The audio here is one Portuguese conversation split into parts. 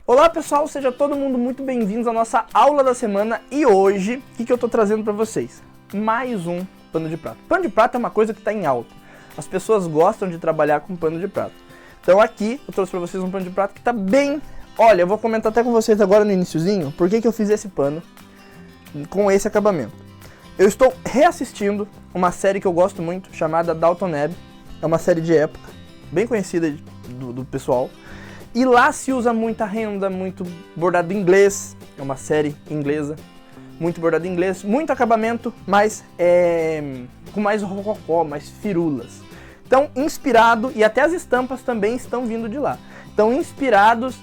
Olá pessoal, seja todo mundo muito bem-vindos à nossa aula da semana. E hoje, o que eu tô trazendo pra vocês? Mais um pano de prato. Pano de prato é uma coisa que tá em alta. As pessoas gostam de trabalhar com pano de prato. Então aqui eu trouxe pra vocês um pano de prato que tá bem... Olha, eu vou comentar até com vocês agora no iniciozinho por que eu fiz esse pano com esse acabamento. Eu estou reassistindo uma série que eu gosto muito, chamada Downton Abbey. É uma série de época, bem conhecida do pessoal. E lá se usa muita renda, muito bordado em inglês. É uma série inglesa, muito bordado em inglês, muito acabamento, mas com mais rococó, mais firulas. Então, inspirado, e até as estampas também estão vindo de lá. Então, inspirados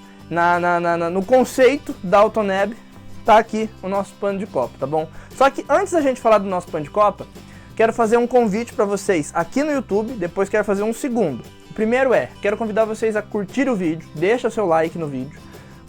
no conceito da Downton Abbey, tá aqui o nosso pano de copa, tá bom? Só que antes da gente falar do nosso pano de copa, quero fazer um convite para vocês aqui no YouTube, depois quero fazer um segundo. O primeiro quero convidar vocês a curtir o vídeo, deixa seu like no vídeo,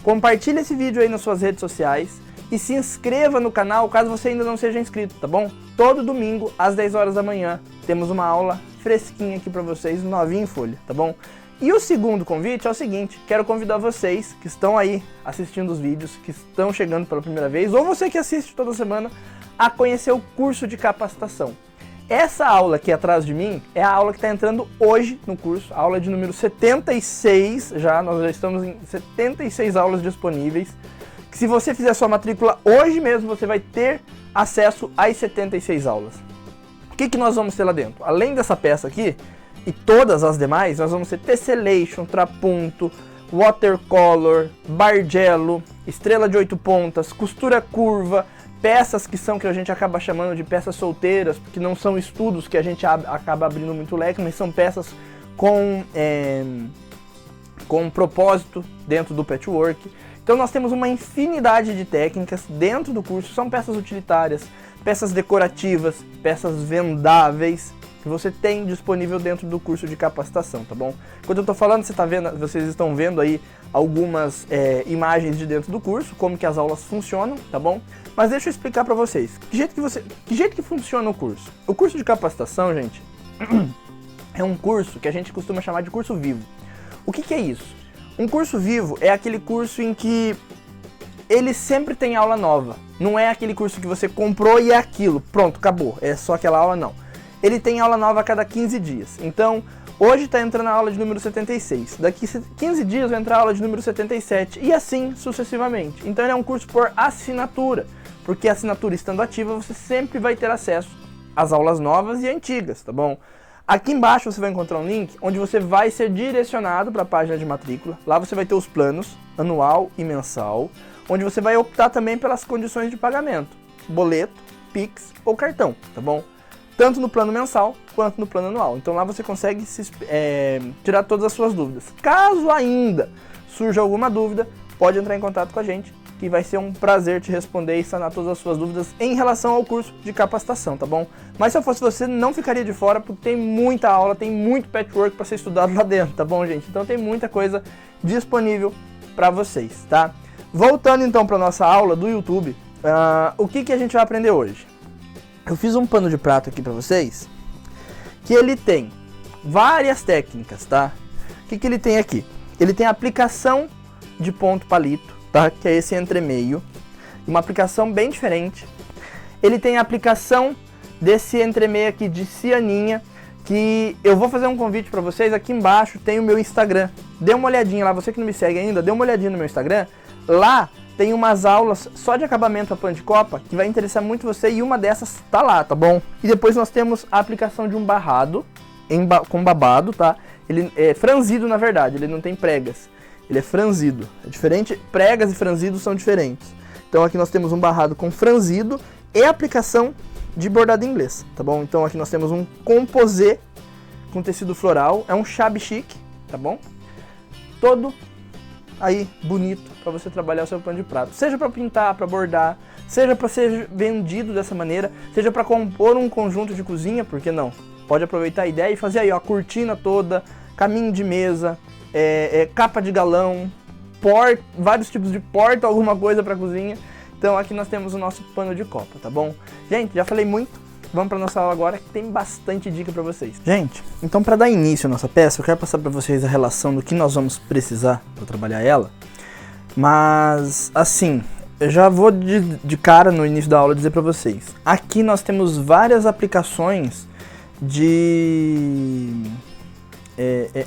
compartilhe esse vídeo aí nas suas redes sociais e se inscreva no canal caso você ainda não seja inscrito, tá bom? Todo domingo, às 10 horas da manhã, temos uma aula fresquinha aqui para vocês, novinha em folha, tá bom? E o segundo convite é o seguinte, quero convidar vocês que estão aí assistindo os vídeos, que estão chegando pela primeira vez, ou você que assiste toda semana, a conhecer o curso de capacitação. Essa aula aqui atrás de mim é a aula que está entrando hoje no curso, a aula de número 76 já, nós já estamos em 76 aulas disponíveis, que se você fizer sua matrícula hoje mesmo, você vai ter acesso às 76 aulas. O que nós vamos ter lá dentro? Além dessa peça aqui, e todas as demais, nós vamos ter tessellation, trapunto, watercolor, bargello, estrela de 8 pontas, costura curva, peças que a gente acaba chamando de peças solteiras, porque não são estudos que a gente acaba abrindo muito leque, mas são peças com propósito dentro do patchwork. Então nós temos uma infinidade de técnicas dentro do curso, são peças utilitárias, peças decorativas, peças vendáveis, que você tem disponível dentro do curso de capacitação, tá bom? Quando eu tô falando, vocês estão vendo aí algumas imagens de dentro do curso, como que as aulas funcionam, tá bom? Mas deixa eu explicar pra vocês, que jeito que funciona o curso? O curso de capacitação, gente, é um curso que a gente costuma chamar de curso vivo. O que é isso? Um curso vivo é aquele curso em que ele sempre tem aula nova. Não é aquele curso que você comprou e é aquilo, pronto, acabou, é só aquela aula, não. Ele tem aula nova a cada 15 dias. Então, hoje está entrando a aula de número 76. Daqui 15 dias vai entrar a aula de número 77. E assim sucessivamente. Então, ele é um curso por assinatura. Porque a assinatura estando ativa, você sempre vai ter acesso às aulas novas e antigas, tá bom? Aqui embaixo você vai encontrar um link onde você vai ser direcionado para a página de matrícula. Lá você vai ter os planos, anual e mensal. Onde você vai optar também pelas condições de pagamento. Boleto, Pix ou cartão, tá bom? Tanto no plano mensal, quanto no plano anual. Então lá você consegue tirar todas as suas dúvidas. Caso ainda surja alguma dúvida, pode entrar em contato com a gente, que vai ser um prazer te responder e sanar todas as suas dúvidas em relação ao curso de capacitação, tá bom? Mas se eu fosse você, não ficaria de fora, porque tem muita aula, tem muito patchwork para ser estudado lá dentro, tá bom, gente? Então tem muita coisa disponível para vocês, tá? Voltando então para nossa aula do YouTube, o que a gente vai aprender hoje? Eu fiz um pano de prato aqui pra vocês, que ele tem várias técnicas, tá? O que ele tem aqui? Ele tem aplicação de ponto palito, tá? Que é esse entremeio, uma aplicação bem diferente. Ele tem a aplicação desse entremeio aqui de cianinha, que eu vou fazer um convite pra vocês, aqui embaixo tem o meu Instagram. Dê uma olhadinha lá, você que não me segue ainda, dê uma olhadinha no meu Instagram, lá tem umas aulas só de acabamento a pano de copa que vai interessar muito você e uma dessas tá lá, tá bom? E depois nós temos a aplicação de um barrado com babado, tá? Ele é franzido na verdade, ele não tem pregas, ele é franzido. É diferente, pregas e franzidos são diferentes. Então aqui nós temos um barrado com franzido e aplicação de bordado em inglês, tá bom? Então aqui nós temos um composê com tecido floral, é um shabby chic, tá bom? Todo aí bonito para você trabalhar o seu pano de prato, seja para pintar, para bordar, seja para ser vendido dessa maneira, seja para compor um conjunto de cozinha, por que não? Pode aproveitar a ideia e fazer aí ó, a cortina toda, caminho de mesa, capa de galão, vários tipos de porta, alguma coisa para cozinha. Então aqui nós temos o nosso pano de copa, tá bom? Gente, já falei muito, vamos para nossa aula agora que tem bastante dica para vocês. Gente, então para dar início à nossa peça, eu quero passar para vocês a relação do que nós vamos precisar para trabalhar ela. Mas, assim, eu já vou de cara no início da aula dizer pra vocês. Aqui nós temos várias aplicações de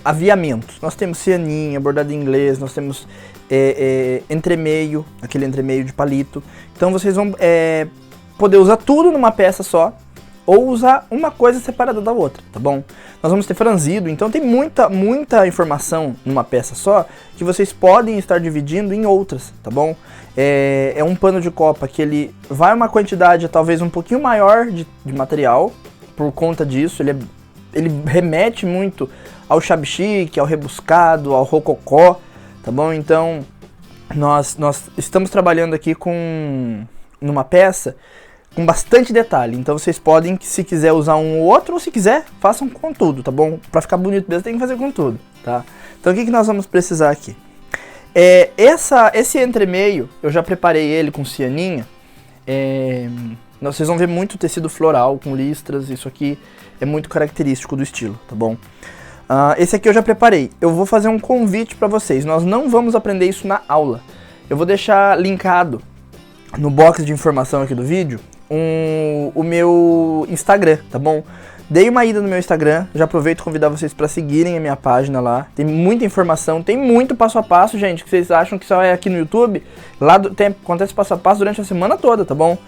aviamentos. Nós temos cianinha, bordado em inglês, nós temos entremeio, aquele entremeio de palito. Então vocês vão poder usar tudo numa peça só, ou usar uma coisa separada da outra, tá bom? Nós vamos ter franzido, então tem muita informação numa peça só, que vocês podem estar dividindo em outras, tá bom? É um pano de copa que ele vai uma quantidade talvez um pouquinho maior de material, por conta disso, ele remete muito ao shabby-chic, ao rebuscado, ao rococó, tá bom? Então, nós estamos trabalhando aqui numa peça com bastante detalhe, então vocês podem, se quiser usar um ou outro, ou se quiser, façam com tudo, tá bom? Pra ficar bonito mesmo, tem que fazer com tudo, tá? Então o que nós vamos precisar aqui? Esse entremeio, eu já preparei ele com cianinha, vocês vão ver muito tecido floral, com listras, isso aqui é muito característico do estilo, tá bom? Esse aqui eu já preparei, eu vou fazer um convite pra vocês, nós não vamos aprender isso na aula, eu vou deixar linkado no box de informação aqui do vídeo, o meu Instagram, tá bom? Dei uma ida no meu Instagram, já aproveito e convidar vocês para seguirem a minha página lá. Tem muita informação, tem muito passo a passo, gente, que vocês acham que só é aqui no YouTube. Lá acontece passo a passo durante a semana toda, tá bom?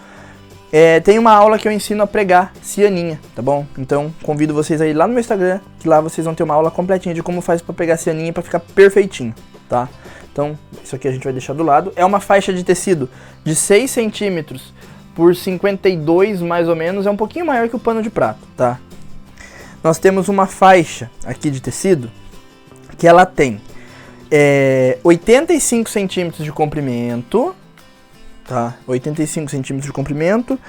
Tem uma aula que eu ensino a pregar cianinha, tá bom? Então, convido vocês aí lá no meu Instagram, que lá vocês vão ter uma aula completinha de como faz para pegar cianinha para ficar perfeitinho, tá? Então, isso aqui a gente vai deixar do lado. É uma faixa de tecido de 6 centímetros por 52 mais ou menos, é um pouquinho maior que o pano de prato, tá? Nós temos uma faixa aqui de tecido que ela tem 85 centímetros de comprimento, tá? 85 centímetros de comprimento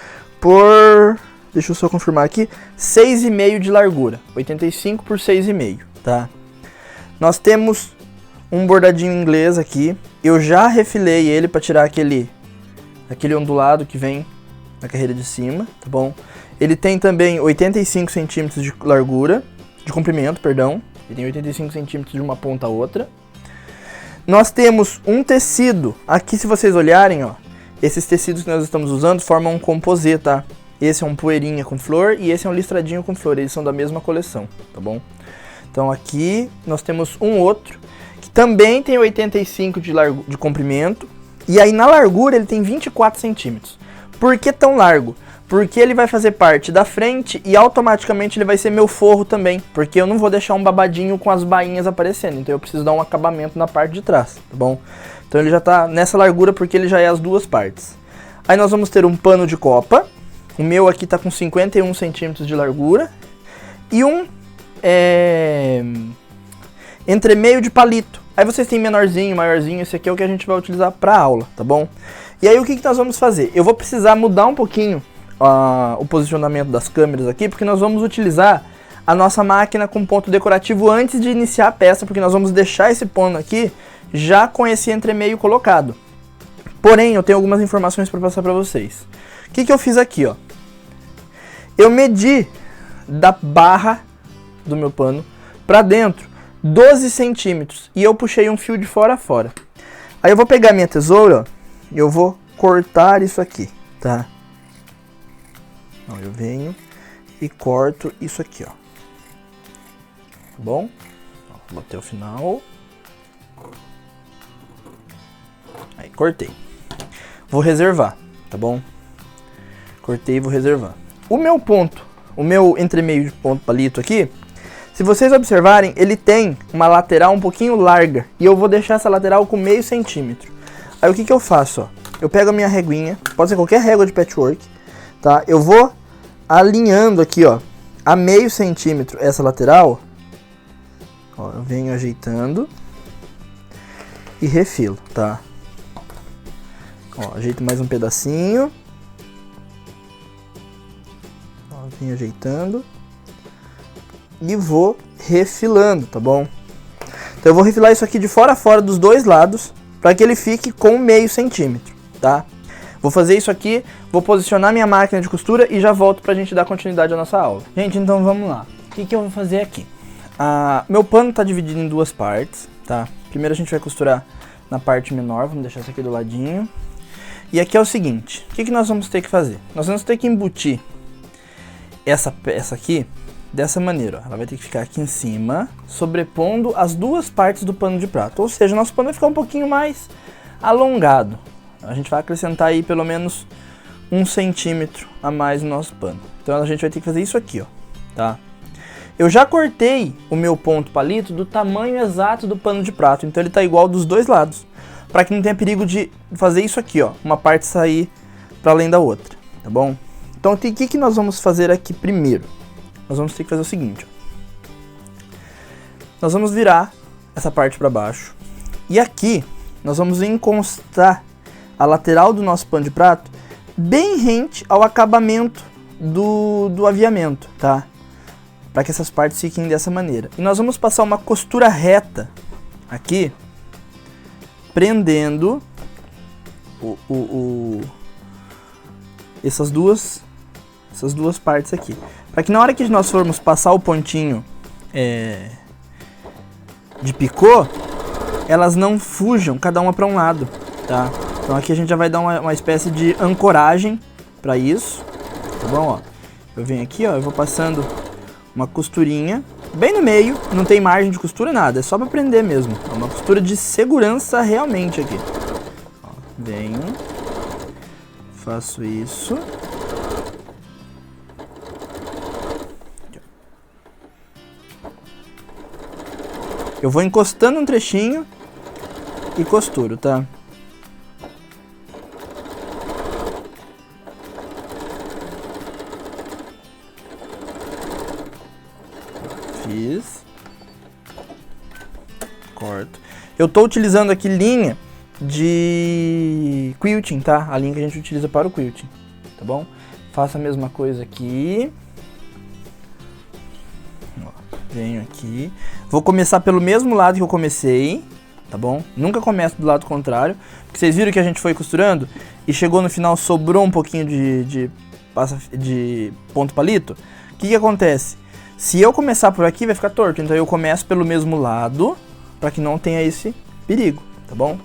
por, deixa eu só confirmar aqui, 6,5 de largura, 85 por 6,5, tá? Nós temos um bordadinho inglês aqui, eu já refilei ele para tirar aquele ondulado que vem na carreira de cima, tá bom? Ele tem também 85 centímetros de largura, de comprimento, perdão. Ele tem 85 centímetros de uma ponta a outra. Nós temos um tecido, aqui se vocês olharem, ó, esses tecidos que nós estamos usando formam um composê, tá? Esse é um poeirinha com flor e esse é um listradinho com flor, eles são da mesma coleção, tá bom? Então aqui nós temos um outro, que também tem 85 de comprimento, e aí na largura ele tem 24 centímetros. Por que tão largo? Porque ele vai fazer parte da frente e automaticamente ele vai ser meu forro também. Porque eu não vou deixar um babadinho com as bainhas aparecendo. Então eu preciso dar um acabamento na parte de trás, tá bom? Então ele já tá nessa largura porque ele já é as duas partes. Aí nós vamos ter um pano de copa. O meu aqui tá com 51 centímetros de largura. E um entremeio de palito. Aí vocês têm menorzinho, maiorzinho. Esse aqui é o que a gente vai utilizar pra aula, tá bom? E aí o que nós vamos fazer? Eu vou precisar mudar um pouquinho o posicionamento das câmeras aqui, porque nós vamos utilizar a nossa máquina com ponto decorativo antes de iniciar a peça, porque nós vamos deixar esse pano aqui já com esse entremeio colocado. Porém, eu tenho algumas informações para passar para vocês. O que eu fiz aqui, ó? Eu medi da barra do meu pano para dentro 12 centímetros e eu puxei um fio de fora a fora. Aí eu vou pegar minha tesoura, ó, e eu vou cortar isso aqui, tá? Então, eu venho e corto isso aqui, ó. Tá bom? Vou até o final. Aí, cortei. Vou reservar, tá bom? Cortei e vou reservar. O meu entremeio de ponto palito aqui, se vocês observarem, ele tem uma lateral um pouquinho larga. E eu vou deixar essa lateral com meio centímetro. Aí o que eu faço, ó? Eu pego a minha reguinha, pode ser qualquer régua de patchwork, tá? Eu vou alinhando aqui, ó, a meio centímetro essa lateral. Ó, eu venho ajeitando e refilo, tá? Ó, ajeito mais um pedacinho. Ó, venho ajeitando e vou refilando, tá bom? Então eu vou refilar isso aqui de fora a fora dos dois lados, para que ele fique com meio centímetro, tá? Vou fazer isso aqui, vou posicionar minha máquina de costura e já volto pra gente dar continuidade à nossa aula. Gente, então vamos lá. O que eu vou fazer aqui? Meu pano tá dividido em duas partes, tá? Primeiro a gente vai costurar na parte menor, vamos deixar isso aqui do ladinho. E aqui é o seguinte, o que nós vamos ter que fazer? Nós vamos ter que embutir essa peça aqui dessa maneira, ó. Ela vai ter que ficar aqui em cima, sobrepondo as duas partes do pano de prato. Ou seja, nosso pano vai ficar um pouquinho mais alongado. A gente vai acrescentar aí pelo menos 1 centímetro a mais no nosso pano. Então a gente vai ter que fazer isso aqui, ó, tá? Eu já cortei o meu ponto palito do tamanho exato do pano de prato, então ele tá igual dos dois lados, para que não tenha perigo de fazer isso aqui, ó, uma parte sair para além da outra, tá bom? Então o que nós vamos fazer aqui primeiro? Nós vamos ter que fazer o seguinte, ó. Nós vamos virar essa parte para baixo e aqui nós vamos encostar a lateral do nosso pano de prato bem rente ao acabamento do aviamento, tá? Para que essas partes fiquem dessa maneira. E nós vamos passar uma costura reta aqui, prendendo essas duas partes aqui. Para que na hora que nós formos passar o pontinho de picô, elas não fujam cada uma para um lado, tá? Então aqui a gente já vai dar uma espécie de ancoragem para isso, tá bom? Ó, eu venho aqui, ó, eu vou passando uma costurinha bem no meio, não tem margem de costura nada, é só para prender mesmo. É uma costura de segurança realmente aqui. Ó, venho, faço isso. Eu vou encostando um trechinho e costuro, tá? Fiz. Corto. Eu tô utilizando aqui linha de quilting, tá? A linha que a gente utiliza para o quilting, tá bom? Faço a mesma coisa aqui. Ó, venho aqui. Vou começar pelo mesmo lado que eu comecei, tá bom? Nunca começo do lado contrário, porque vocês viram que a gente foi costurando e chegou no final, sobrou um pouquinho de ponto palito. O que acontece? Se eu começar por aqui, vai ficar torto. Então eu começo pelo mesmo lado, para que não tenha esse perigo, tá bom?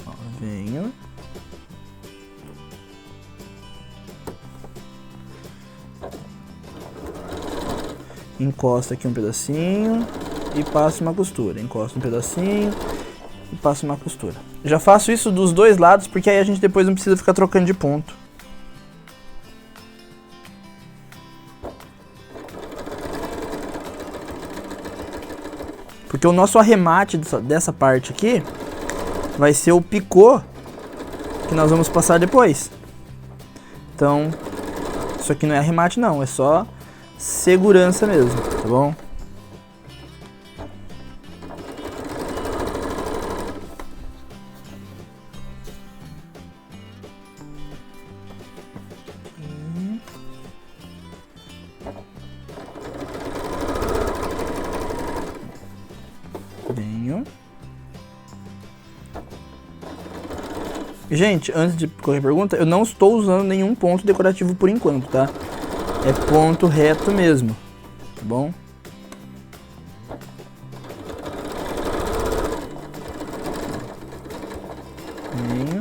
Ó, venho. Encosto aqui um pedacinho e passo uma costura. Encosto um pedacinho e passo uma costura. Já faço isso dos dois lados, porque aí a gente depois não precisa ficar trocando de ponto. Porque o nosso arremate dessa parte aqui vai ser o picô que nós vamos passar depois. Então, isso aqui não é arremate não, é só segurança mesmo, tá bom? Venho. Gente, antes de qualquer pergunta, eu não estou usando nenhum ponto decorativo por enquanto, tá? É ponto reto mesmo, tá bom? Venho.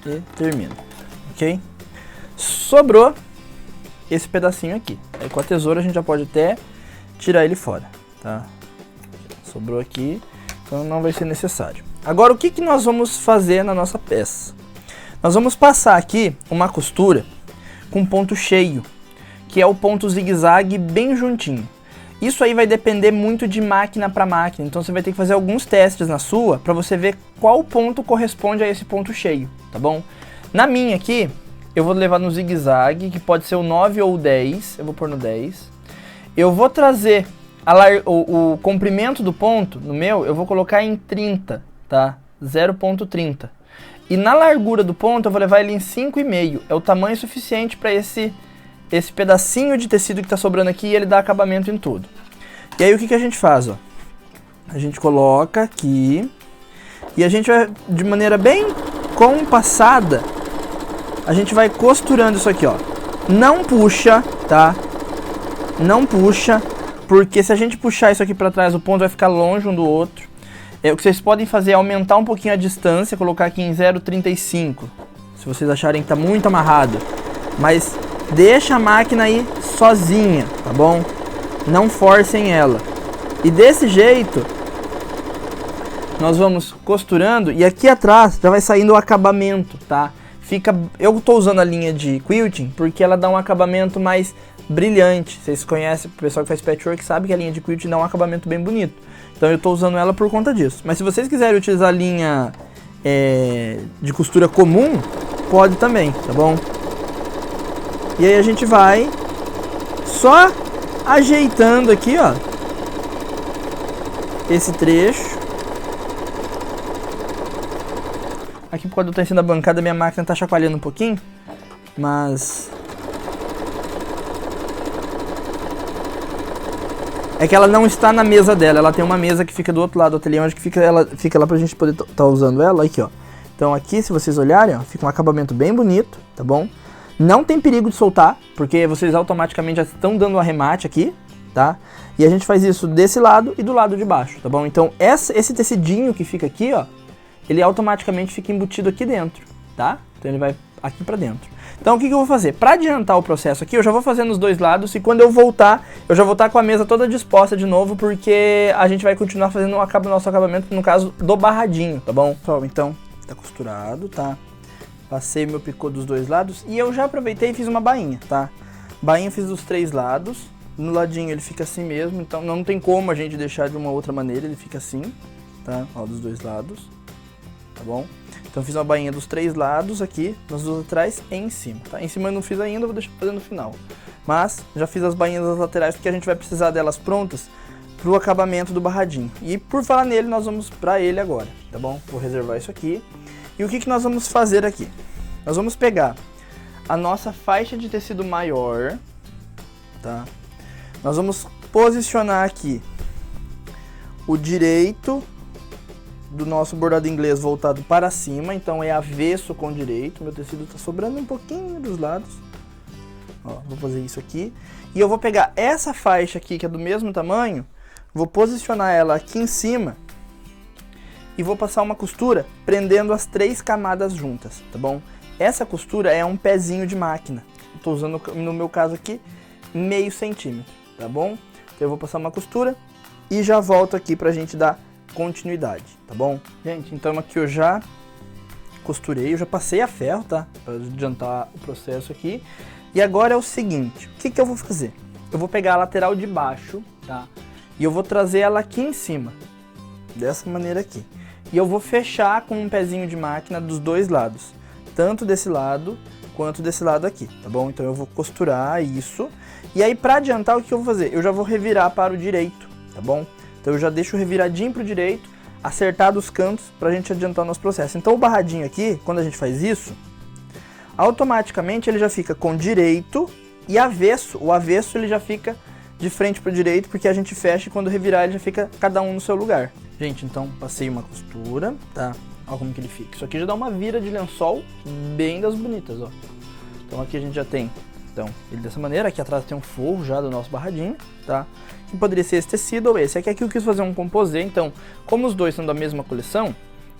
E termino, ok? Sobrou esse pedacinho aqui. Aí com a tesoura a gente já pode até tirar ele fora, tá? Sobrou aqui, então não vai ser necessário. Agora o que nós vamos fazer na nossa peça? Nós vamos passar aqui uma costura com ponto cheio, que é o ponto zigue-zague bem juntinho. Isso aí vai depender muito de máquina para máquina, então você vai ter que fazer alguns testes na sua para você ver qual ponto corresponde a esse ponto cheio, tá bom? Na minha aqui, eu vou levar no zigue-zague, que pode ser o 9 ou o 10, eu vou pôr no 10. Eu vou trazer o comprimento do ponto, no meu, eu vou colocar em 30, tá? 0,30. E na largura do ponto eu vou levar ele em 5,5. É o tamanho suficiente para esse pedacinho de tecido que está sobrando aqui e ele dá acabamento em tudo. E aí o que a gente faz, ó? A gente coloca aqui e a gente vai, de maneira bem compassada, a gente vai costurando isso aqui, ó. Não puxa, tá? Não puxa. porque se a gente puxar isso aqui pra trás, o ponto vai ficar longe um do outro. O que vocês podem fazer é aumentar um pouquinho a distância, colocar aqui em 0,35, se vocês acharem que tá muito amarrado. Mas deixa a máquina aí sozinha, tá bom? Não forcem ela. E desse jeito, nós vamos costurando e aqui atrás já vai saindo o acabamento, tá? Eu tô usando a linha de quilting porque ela dá um acabamento mais brilhante. Vocês conhecem, o pessoal que faz patchwork sabe que a linha de quilting dá um acabamento bem bonito. Então eu tô usando ela por conta disso. Mas se vocês quiserem utilizar a linha de costura comum, pode também, tá bom? E aí a gente vai só ajeitando aqui, ó, esse trecho. Aqui por causa do utensílio da bancada, minha máquina tá chacoalhando um pouquinho, mas é que ela não está na mesa dela, ela tem uma mesa que fica do outro lado do ateliê, onde ela fica lá pra gente poder tá usando ela, aqui ó. Então aqui, se vocês olharem, ó, fica um acabamento bem bonito, tá bom? Não tem perigo de soltar, porque vocês automaticamente já estão dando um arremate aqui, tá? E a gente faz isso desse lado e do lado de baixo, tá bom? Então esse tecidinho que fica aqui, ó, ele automaticamente fica embutido aqui dentro, tá? Então ele vai aqui pra dentro. Então o que eu vou fazer? Pra adiantar o processo aqui, eu já vou fazer nos dois lados e quando eu voltar, eu já vou estar com a mesa toda disposta de novo, porque a gente vai continuar fazendo o nosso acabamento, no caso, do barradinho, tá bom? Pessoal, então, tá costurado, tá? Passei meu picô dos dois lados e eu já aproveitei e fiz uma bainha, tá? Bainha eu fiz dos três lados, no ladinho ele fica assim mesmo, então não tem como a gente deixar de uma outra maneira, ele fica assim, tá? Ó, dos dois lados. Tá bom? Então eu fiz uma bainha dos três lados aqui, nas duas atrás e em cima, tá? Em cima eu não fiz ainda, vou deixar fazer no final. Mas já fiz as bainhas das laterais porque a gente vai precisar delas prontas pro acabamento do barradinho. E por falar nele, nós vamos pra ele agora, tá bom? Vou reservar isso aqui. E o que nós vamos fazer aqui? Nós vamos pegar a nossa faixa de tecido maior, tá? Nós vamos posicionar aqui o direito do nosso bordado inglês voltado para cima, então é avesso com direito. Meu tecido está sobrando um pouquinho dos lados. Ó, vou fazer isso aqui. E eu vou pegar essa faixa aqui, que é do mesmo tamanho, vou posicionar ela aqui em cima e vou passar uma costura prendendo as três camadas juntas, tá bom? Essa costura é um pezinho de máquina. Estou usando, no meu caso aqui, meio centímetro, tá bom? Então eu vou passar uma costura e já volto aqui pra gente dar continuidade, tá bom? Gente, então aqui eu já costurei, eu já passei a ferro, tá? Para adiantar o processo aqui. E agora é o seguinte, o que eu vou fazer? Eu vou pegar a lateral de baixo, tá? E eu vou trazer ela aqui em cima, dessa maneira aqui. E eu vou fechar com um pezinho de máquina dos dois lados, tanto desse lado quanto desse lado aqui, tá bom? Então eu vou costurar isso. E aí para adiantar, o que eu vou fazer? Eu já vou revirar para o direito, tá bom? Então eu já deixo reviradinho pro direito, acertar dos cantos pra gente adiantar o nosso processo. Então o barradinho aqui, quando a gente faz isso, automaticamente ele já fica com direito e avesso. O avesso ele já fica de frente pro direito, porque a gente fecha e quando revirar ele já fica cada um no seu lugar. Gente, então passei uma costura, tá? Olha como que ele fica. Isso aqui já dá uma vira de lençol bem das bonitas, ó. Então aqui a gente já tem, então, ele dessa maneira. Aqui atrás tem um forro já do nosso barradinho, tá? Que poderia ser esse tecido ou esse. Aqui eu quis fazer um composê, então, como os dois são da mesma coleção,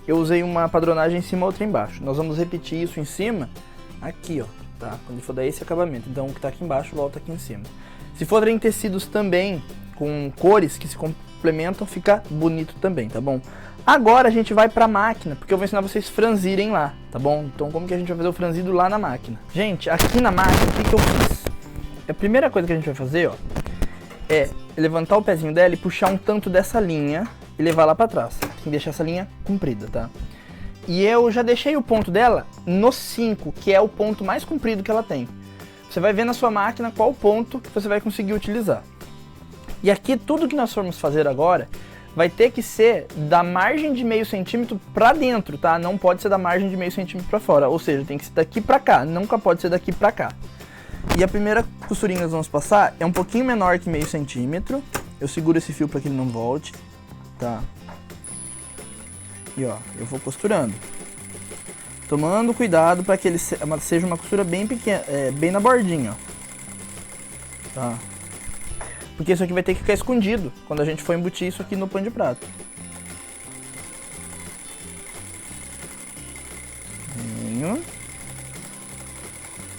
eu usei uma padronagem em cima e outra embaixo. Nós vamos repetir isso em cima, aqui, ó, tá? Quando for dar esse acabamento. Então, o que tá aqui embaixo volta aqui em cima. Se forem tecidos também com cores que se complementam, fica bonito também, tá bom? Agora a gente vai pra máquina, porque eu vou ensinar vocês franzirem lá, tá bom? Então, como que a gente vai fazer o franzido lá na máquina? Gente, aqui na máquina, o que eu fiz? A primeira coisa que a gente vai fazer, ó, é levantar o pezinho dela e puxar um tanto dessa linha e levar lá pra trás. Tem que deixar essa linha comprida, tá? E eu já deixei o ponto dela no 5, que é o ponto mais comprido que ela tem. Você vai ver na sua máquina qual ponto que você vai conseguir utilizar. E aqui tudo que nós formos fazer agora vai ter que ser da margem de meio centímetro pra dentro, tá? Não pode ser da margem de meio centímetro pra fora, ou seja, tem que ser daqui pra cá, nunca pode ser daqui pra cá. E a primeira costurinha que nós vamos passar é um pouquinho menor que meio centímetro. Eu seguro esse fio para que ele não volte, tá? E ó, eu vou costurando. Tomando cuidado para que ele seja uma costura bem pequena, bem na bordinha, ó. Tá? Porque isso aqui vai ter que ficar escondido quando a gente for embutir isso aqui no pano de prato.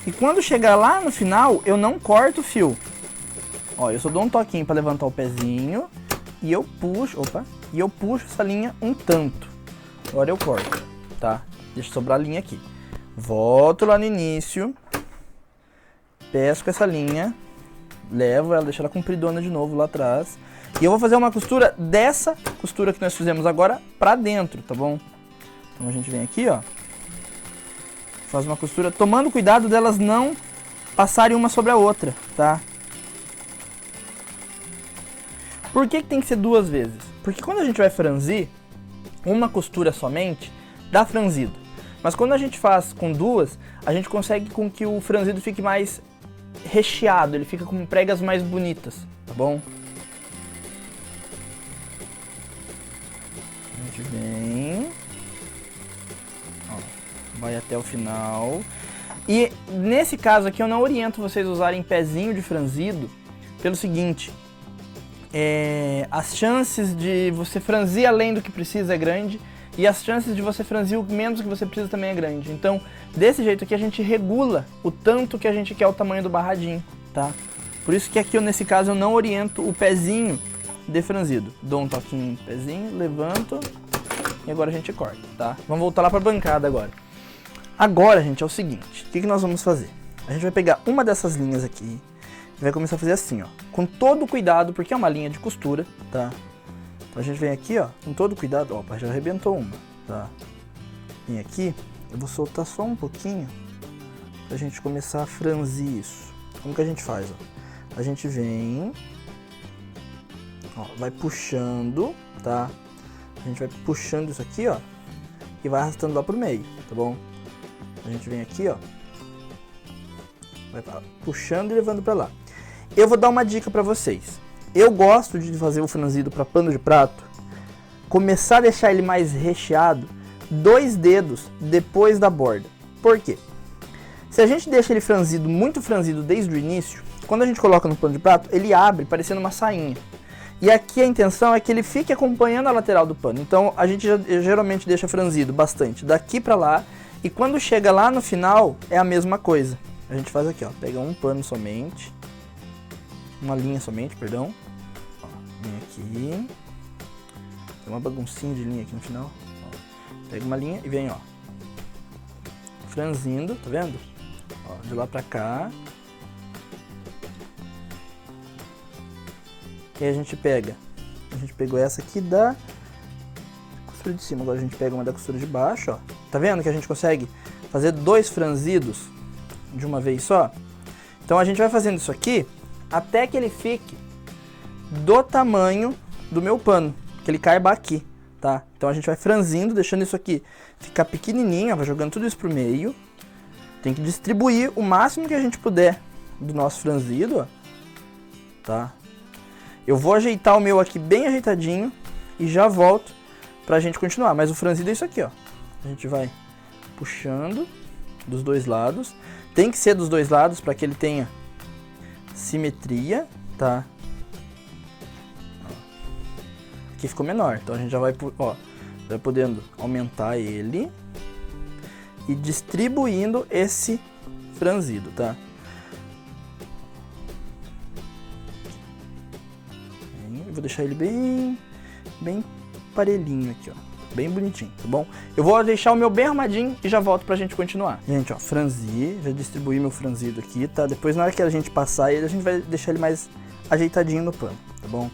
E quando chegar lá no final, eu não corto o fio. Ó, eu só dou um toquinho para levantar o pezinho e eu puxo, e eu puxo essa linha um tanto. Agora eu corto, tá? Deixa sobrar a linha aqui. Volto lá no início, pesco essa linha, levo ela, deixo ela compridona de novo lá atrás. E eu vou fazer uma costura dessa costura que nós fizemos agora pra dentro, tá bom? Então a gente vem aqui, ó. Faz uma costura, tomando cuidado delas não passarem uma sobre a outra, tá? Por que tem que ser duas vezes? Porque quando a gente vai franzir, uma costura somente dá franzido. Mas quando a gente faz com duas, a gente consegue com que o franzido fique mais recheado, ele fica com pregas mais bonitas, tá bom? A gente vem, ó, vai até o final. E nesse caso aqui eu não oriento vocês usarem pezinho de franzido, pelo seguinte, as chances de você franzir além do que precisa é grande, e as chances de você franzir o menos que você precisa também é grande. Então, desse jeito aqui a gente regula o tanto que a gente quer o tamanho do barradinho, tá? Por isso que aqui, nesse caso, eu não oriento o pezinho de franzido. Dou um toquinho no pezinho, levanto, e agora a gente corta, tá? Vamos voltar lá pra bancada agora. Agora, gente, é o seguinte, o que nós vamos fazer? A gente vai pegar uma dessas linhas aqui, e vai começar a fazer assim, ó, com todo cuidado, porque é uma linha de costura, tá? Então a gente vem aqui, ó, com todo cuidado, ó, já arrebentou uma, tá? Vem aqui, eu vou soltar só um pouquinho, pra gente começar a franzir isso. Como que a gente faz, ó? A gente vem, ó, vai puxando, tá? A gente vai puxando isso aqui, ó, e vai arrastando lá pro meio, tá bom? A gente vem aqui, ó, vai puxando e levando pra lá. Eu vou dar uma dica pra vocês. Eu gosto de fazer o franzido para pano de prato, começar a deixar ele mais recheado 2 dedos depois da borda. Por quê? Se a gente deixa ele franzido, muito franzido desde o início, quando a gente coloca no pano de prato, ele abre parecendo uma sainha. E aqui a intenção é que ele fique acompanhando a lateral do pano. Então a gente geralmente deixa franzido bastante daqui para lá, e quando chega lá no final é a mesma coisa. A gente faz aqui, ó, pega um pano somente, uma linha somente, perdão. Ó, vem aqui. Tem uma baguncinha de linha aqui no final. Ó, pega uma linha e vem, ó, franzindo, tá vendo? Ó, de lá pra cá. E aí a gente pegou essa aqui da costura de cima, agora a gente pega uma da costura de baixo, ó. Tá vendo que a gente consegue fazer 2 franzidos de uma vez só? Então a gente vai fazendo isso aqui até que ele fique do tamanho do meu pano, que ele caiba aqui, tá? Então a gente vai franzindo, deixando isso aqui ficar pequenininho, vai jogando tudo isso pro meio. Tem que distribuir o máximo que a gente puder do nosso franzido, ó, tá? Eu vou ajeitar o meu aqui bem ajeitadinho e já volto pra gente continuar. Mas o franzido é isso aqui, ó. A gente vai puxando dos 2 lados. Tem que ser dos 2 lados para que ele tenha simetria, tá? Aqui ficou menor, então a gente já vai, ó, vai podendo aumentar ele e distribuindo esse franzido, tá? Eu vou deixar ele bem parelhinho aqui, ó, bem bonitinho, tá bom? Eu vou deixar o meu bem arrumadinho e já volto pra gente continuar. Gente, ó, franzi, já distribuí meu franzido aqui, tá? Depois, na hora que a gente passar ele, a gente vai deixar ele mais ajeitadinho no pano, tá bom?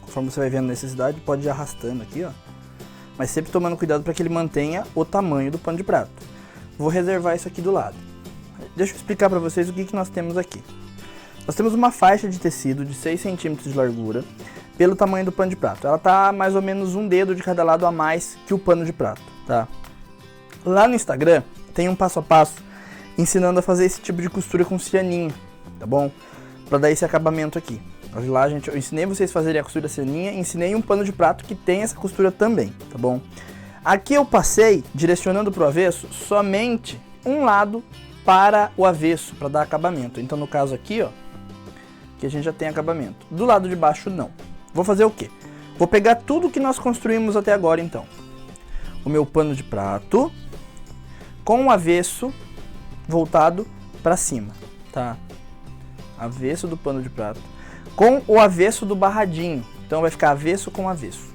Conforme você vai vendo a necessidade, pode ir arrastando aqui, ó. Mas sempre tomando cuidado para que ele mantenha o tamanho do pano de prato. Vou reservar isso aqui do lado. Deixa eu explicar para vocês o que nós temos aqui. Nós temos uma faixa de tecido de 6 centímetros de largura pelo tamanho do pano de prato. Ela tá mais ou menos um dedo de cada lado a mais que o pano de prato, tá? Lá no Instagram tem um passo a passo ensinando a fazer esse tipo de costura com cianinho, tá bom? Para dar esse acabamento aqui. Lá, gente, eu ensinei vocês a fazerem a costura cianinha, ensinei um pano de prato que tem essa costura também, tá bom? Aqui eu passei, direcionando para o avesso, somente um lado para o avesso, para dar acabamento. Então, no caso aqui, ó, que a gente já tem acabamento. Do lado de baixo, não. Vou fazer o quê? Vou pegar tudo que nós construímos até agora, então. O meu pano de prato com o avesso voltado para cima, tá? Avesso do pano de prato com o avesso do barradinho. Então vai ficar avesso com avesso.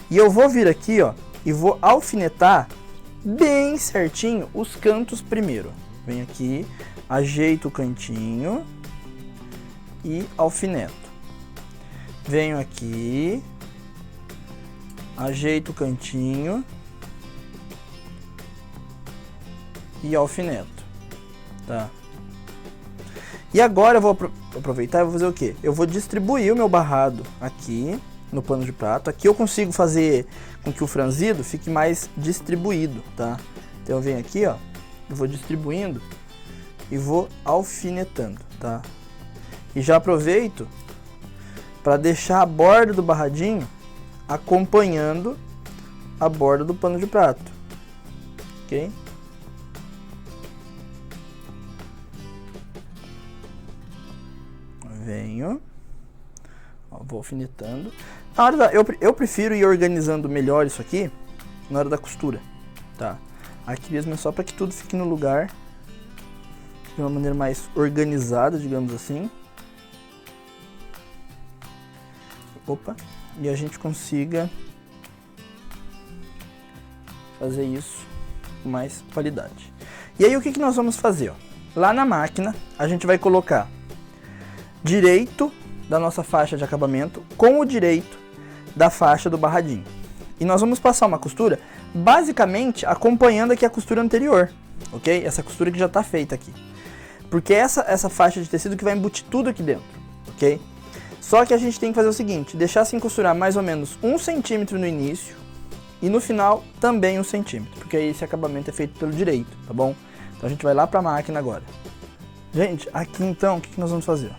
E eu vou vir aqui, ó, e vou alfinetar bem certinho os cantos primeiro. Venho aqui, ajeito o cantinho e alfineto. Venho aqui, ajeito o cantinho e alfineto, tá? E agora eu vou aproveitar e vou fazer o quê? Eu vou distribuir o meu barrado aqui no pano de prato. Aqui eu consigo fazer com que o franzido fique mais distribuído, tá? Então eu venho aqui, ó, eu vou distribuindo e vou alfinetando, tá? E já aproveito para deixar a borda do barradinho acompanhando a borda do pano de prato, ok? Venho, ó, vou alfinetando. Na hora eu prefiro ir organizando melhor isso aqui na hora da costura, tá? Aqui mesmo é só para que tudo fique no lugar de uma maneira mais organizada, digamos assim. Opa, e a gente consiga fazer isso com mais qualidade. E aí o que nós vamos fazer? Ó? Lá na máquina a gente vai colocar direito da nossa faixa de acabamento com o direito da faixa do barradinho. E nós vamos passar uma costura basicamente acompanhando aqui a costura anterior, ok? Essa costura que já está feita aqui. Porque essa faixa de tecido que vai embutir tudo aqui dentro, ok? Só que a gente tem que fazer o seguinte, deixar assim costurar mais ou menos 1 centímetro no início e no final também 1 centímetro, porque aí esse acabamento é feito pelo direito, tá bom? Então a gente vai lá para a máquina agora. Gente, aqui então, o que nós vamos fazer?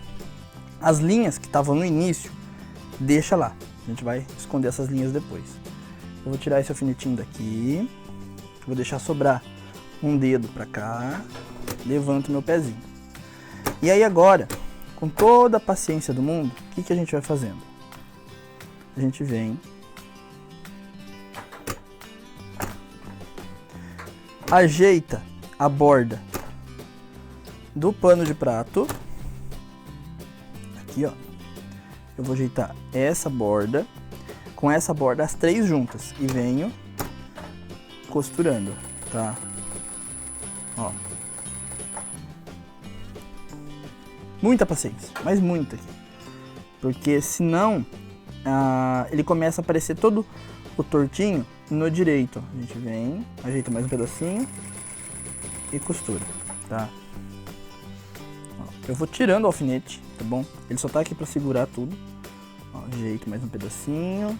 As linhas que estavam no início, deixa lá. A gente vai esconder essas linhas depois. Eu vou tirar esse alfinetinho daqui, vou deixar sobrar um dedo para cá, levanto meu pezinho. E aí agora, com toda a paciência do mundo, o que a gente vai fazendo? A gente vem, ajeita a borda do pano de prato. Aqui, ó. Eu vou ajeitar essa borda com essa borda, as três juntas, e venho costurando, tá? Ó. Muita paciência, mas muita aqui. Porque senão ele começa a aparecer todo o tortinho no direito. A gente vem, ajeita mais um pedacinho e costura, tá? Ó, eu vou tirando o alfinete, tá bom? Ele só tá aqui pra segurar tudo. Ó, ajeito mais um pedacinho.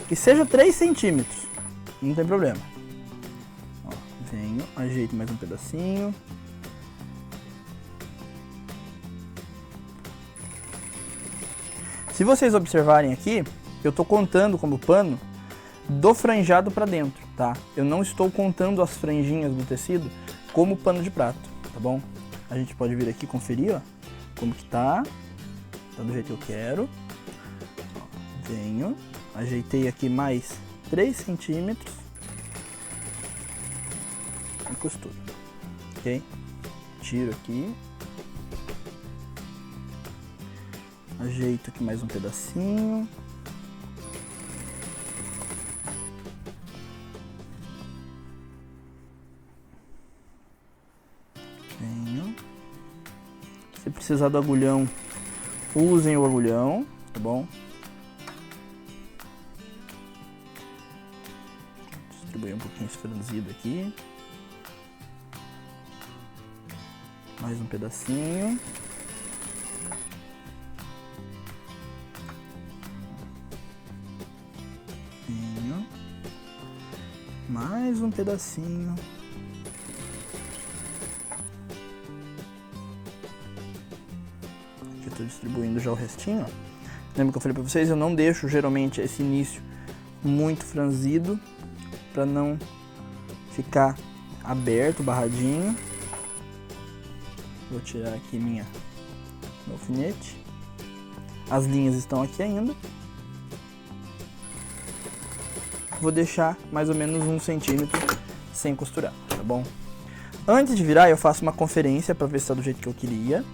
Que seja 3 centímetros, não tem problema. Ó, venho, ajeito mais um pedacinho. Se vocês observarem aqui, eu estou contando como pano do franjado para dentro, tá? Eu não estou contando as franjinhas do tecido como pano de prato, tá bom? A gente pode vir aqui conferir, ó, como que tá do jeito que eu quero. Ó, venho, ajeitei aqui mais 3 centímetros e costuro, ok? Tiro aqui. Ajeito aqui mais um pedacinho. Venho. Se precisar do agulhão, usem o agulhão, tá bom? Distribuir um pouquinho esse franzido aqui. Mais um pedacinho. Mais um pedacinho. Aqui eu estou distribuindo já o restinho. Ó. Lembra que eu falei para vocês? Eu não deixo geralmente esse início muito franzido para não ficar aberto, barradinho. Vou tirar aqui minha meu alfinete. As linhas estão aqui ainda. Vou deixar mais ou menos 1 centímetro sem costurar, tá bom? Antes de virar, eu faço uma conferência para ver se tá do jeito que eu queria.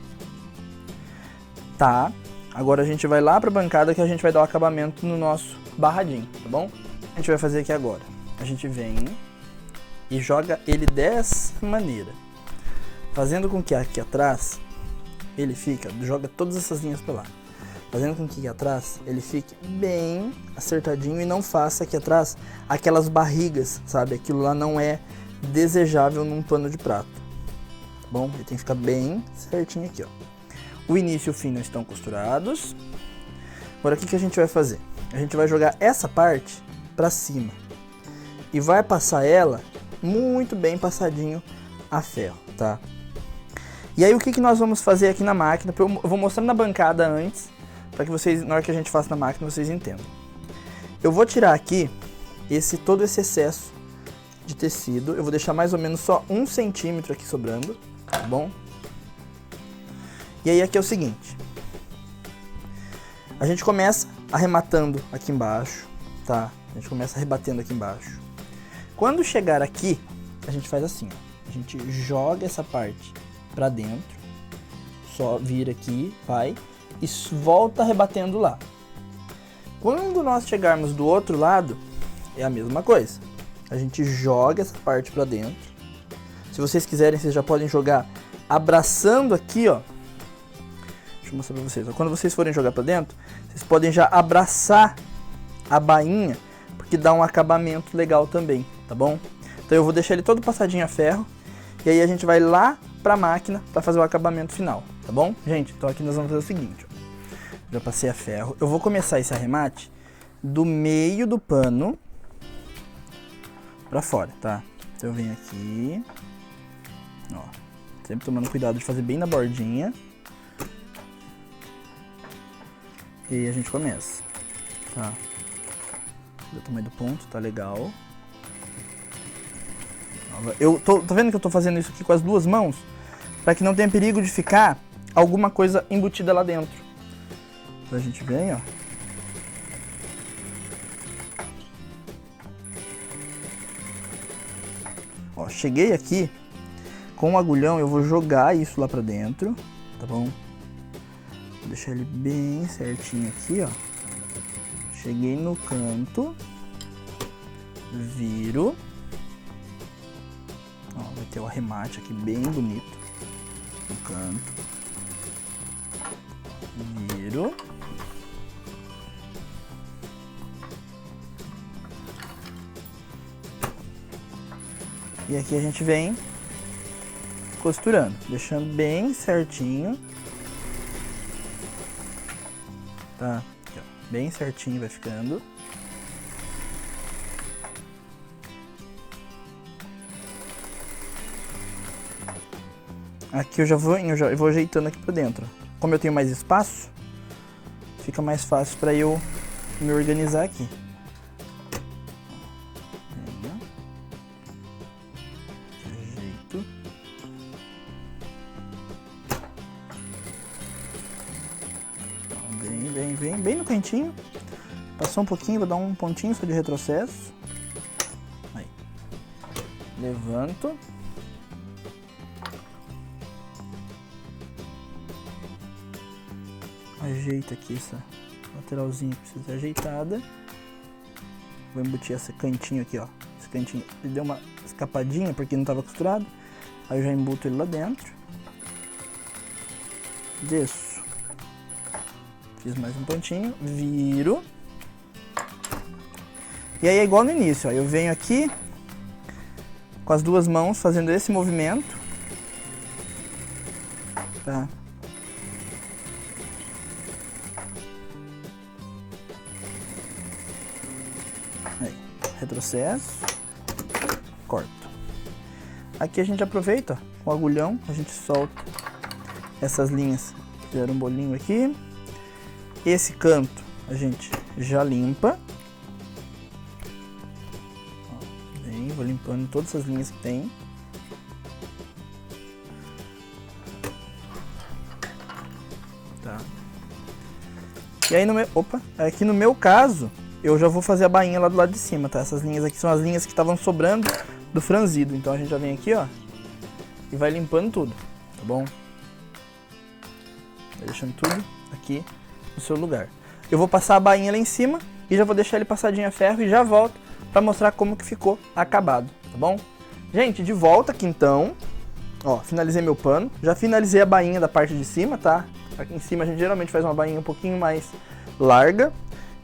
Tá. Agora a gente vai lá pra bancada que a gente vai dar o acabamento no nosso barradinho, tá bom? A gente vai fazer aqui agora. A gente vem e joga ele dessa maneira, fazendo com que aqui atrás ele joga todas essas linhas pra lá, fazendo com que aqui atrás ele fique bem acertadinho e não faça aqui atrás aquelas barrigas, sabe? Aquilo lá não é desejável num pano de prato, tá bom? Ele tem que ficar bem certinho aqui, ó. O início e o fim não estão costurados. Agora o que a gente vai fazer? A gente vai jogar essa parte pra cima e vai passar ela muito bem passadinho a ferro, tá? E aí o que nós vamos fazer aqui na máquina? Eu vou mostrar na bancada antes, para que vocês, na hora que a gente faça na máquina, vocês entendam. Eu vou tirar aqui todo esse excesso de tecido. Eu vou deixar mais ou menos só 1 centímetro aqui sobrando, tá bom? E aí aqui é o seguinte. A gente começa arrematando aqui embaixo, tá? A gente começa rebatendo aqui embaixo. Quando chegar aqui, a gente faz assim, ó. A gente joga essa parte pra dentro, só vira aqui, vai, e volta rebatendo lá. Quando nós chegarmos do outro lado, é a mesma coisa. A gente joga essa parte pra dentro. Se vocês quiserem, vocês já podem jogar abraçando aqui, ó. Deixa eu mostrar pra vocês. Quando vocês forem jogar pra dentro, vocês podem já abraçar a bainha, porque dá um acabamento legal também, tá bom? Então eu vou deixar ele todo passadinho a ferro, e aí a gente vai lá pra máquina pra fazer o acabamento final, tá bom? Gente, então aqui nós vamos fazer o seguinte, ó. Já passei a ferro. Eu vou começar esse arremate do meio do pano pra fora, tá? Então eu venho aqui, ó, sempre tomando cuidado de fazer bem na bordinha. E aí a gente começa, tá? O tamanho do ponto, tá legal. Eu tô vendo que eu tô fazendo isso aqui com as duas mãos, para que não tenha perigo de ficar alguma coisa embutida lá dentro. Então a gente vem, ó. Ó, cheguei aqui, com o agulhão eu vou jogar isso lá pra dentro, tá bom? Vou deixar ele bem certinho aqui, ó. Cheguei no canto, viro. Ó, vai ter o arremate aqui bem bonito no canto. Viro. E aqui a gente vem costurando, deixando bem certinho. Tá? Aqui, ó, bem certinho vai ficando. Aqui eu vou ajeitando aqui pra dentro. Como eu tenho mais espaço, fica mais fácil para eu me organizar aqui. Ajeito. Bem no cantinho. Passou um pouquinho, vou dar um pontinho só de retrocesso. Aí. Levanto. Ajeita aqui essa lateralzinha que precisa ser ajeitada. Vou embutir esse cantinho aqui, ó. Esse cantinho, ele deu uma escapadinha porque não estava costurado. Aí eu já embuto ele lá dentro. Desço. Fiz mais um pontinho, viro. E aí é igual no início, ó. Eu venho aqui com as duas mãos fazendo esse movimento. Tá? Aí, retrocesso, corto. Aqui a gente aproveita, ó, com o agulhão, a gente solta essas linhas, fizeram um bolinho aqui. Esse canto a gente já limpa. Ó, bem, vou limpando todas as linhas que tem. E aí aqui no meu caso, eu já vou fazer a bainha lá do lado de cima, tá? Essas linhas aqui são as linhas que estavam sobrando do franzido. Então a gente já vem aqui, ó, e vai limpando tudo, tá bom? Vai deixando tudo aqui no seu lugar. Eu vou passar a bainha lá em cima e já vou deixar ele passadinho a ferro e já volto pra mostrar como que ficou acabado, tá bom? Gente, de volta aqui então, ó, finalizei meu pano, já finalizei a bainha da parte de cima, tá? Aqui em cima a gente geralmente faz uma bainha um pouquinho mais larga.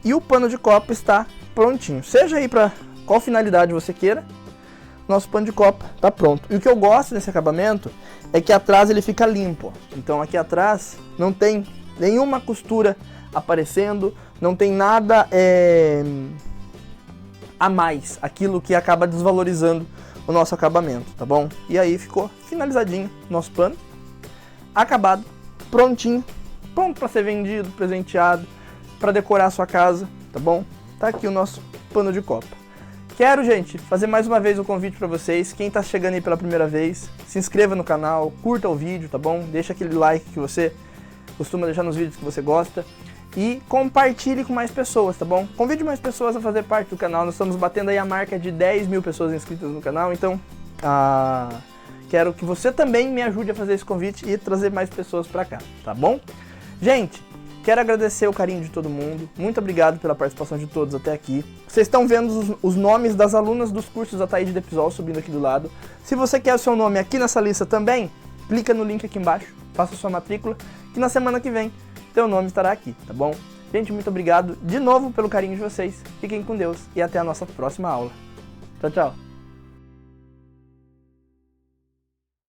E o pano de copa está prontinho. Seja aí para qual finalidade você queira, nosso pano de copa está pronto. E o que eu gosto desse acabamento é que atrás ele fica limpo. Então aqui atrás não tem nenhuma costura aparecendo, não tem nada a mais, aquilo que acaba desvalorizando o nosso acabamento, tá bom? E aí ficou finalizadinho nosso pano, acabado, prontinho, pronto para ser vendido, presenteado, para decorar a sua casa, tá bom? Tá aqui o nosso pano de copa. Quero, gente, fazer mais uma vez um convite para vocês. Quem tá chegando aí pela primeira vez, se inscreva no canal, curta o vídeo, tá bom? Deixa aquele like que você costuma deixar nos vídeos que você gosta. E compartilhe com mais pessoas, tá bom? Convide mais pessoas a fazer parte do canal. Nós estamos batendo aí a marca de 10 mil pessoas inscritas no canal, então quero que você também me ajude a fazer esse convite e trazer mais pessoas pra cá, tá bom? Gente, quero agradecer o carinho de todo mundo, muito obrigado pela participação de todos até aqui. Vocês estão vendo os nomes das alunas dos cursos da Taide de Epsol subindo aqui do lado. Se você quer o seu nome aqui nessa lista também, clica no link aqui embaixo, faça sua matrícula, que na semana que vem teu nome estará aqui, tá bom? Gente, muito obrigado de novo pelo carinho de vocês, fiquem com Deus e até a nossa próxima aula. Tchau, tchau!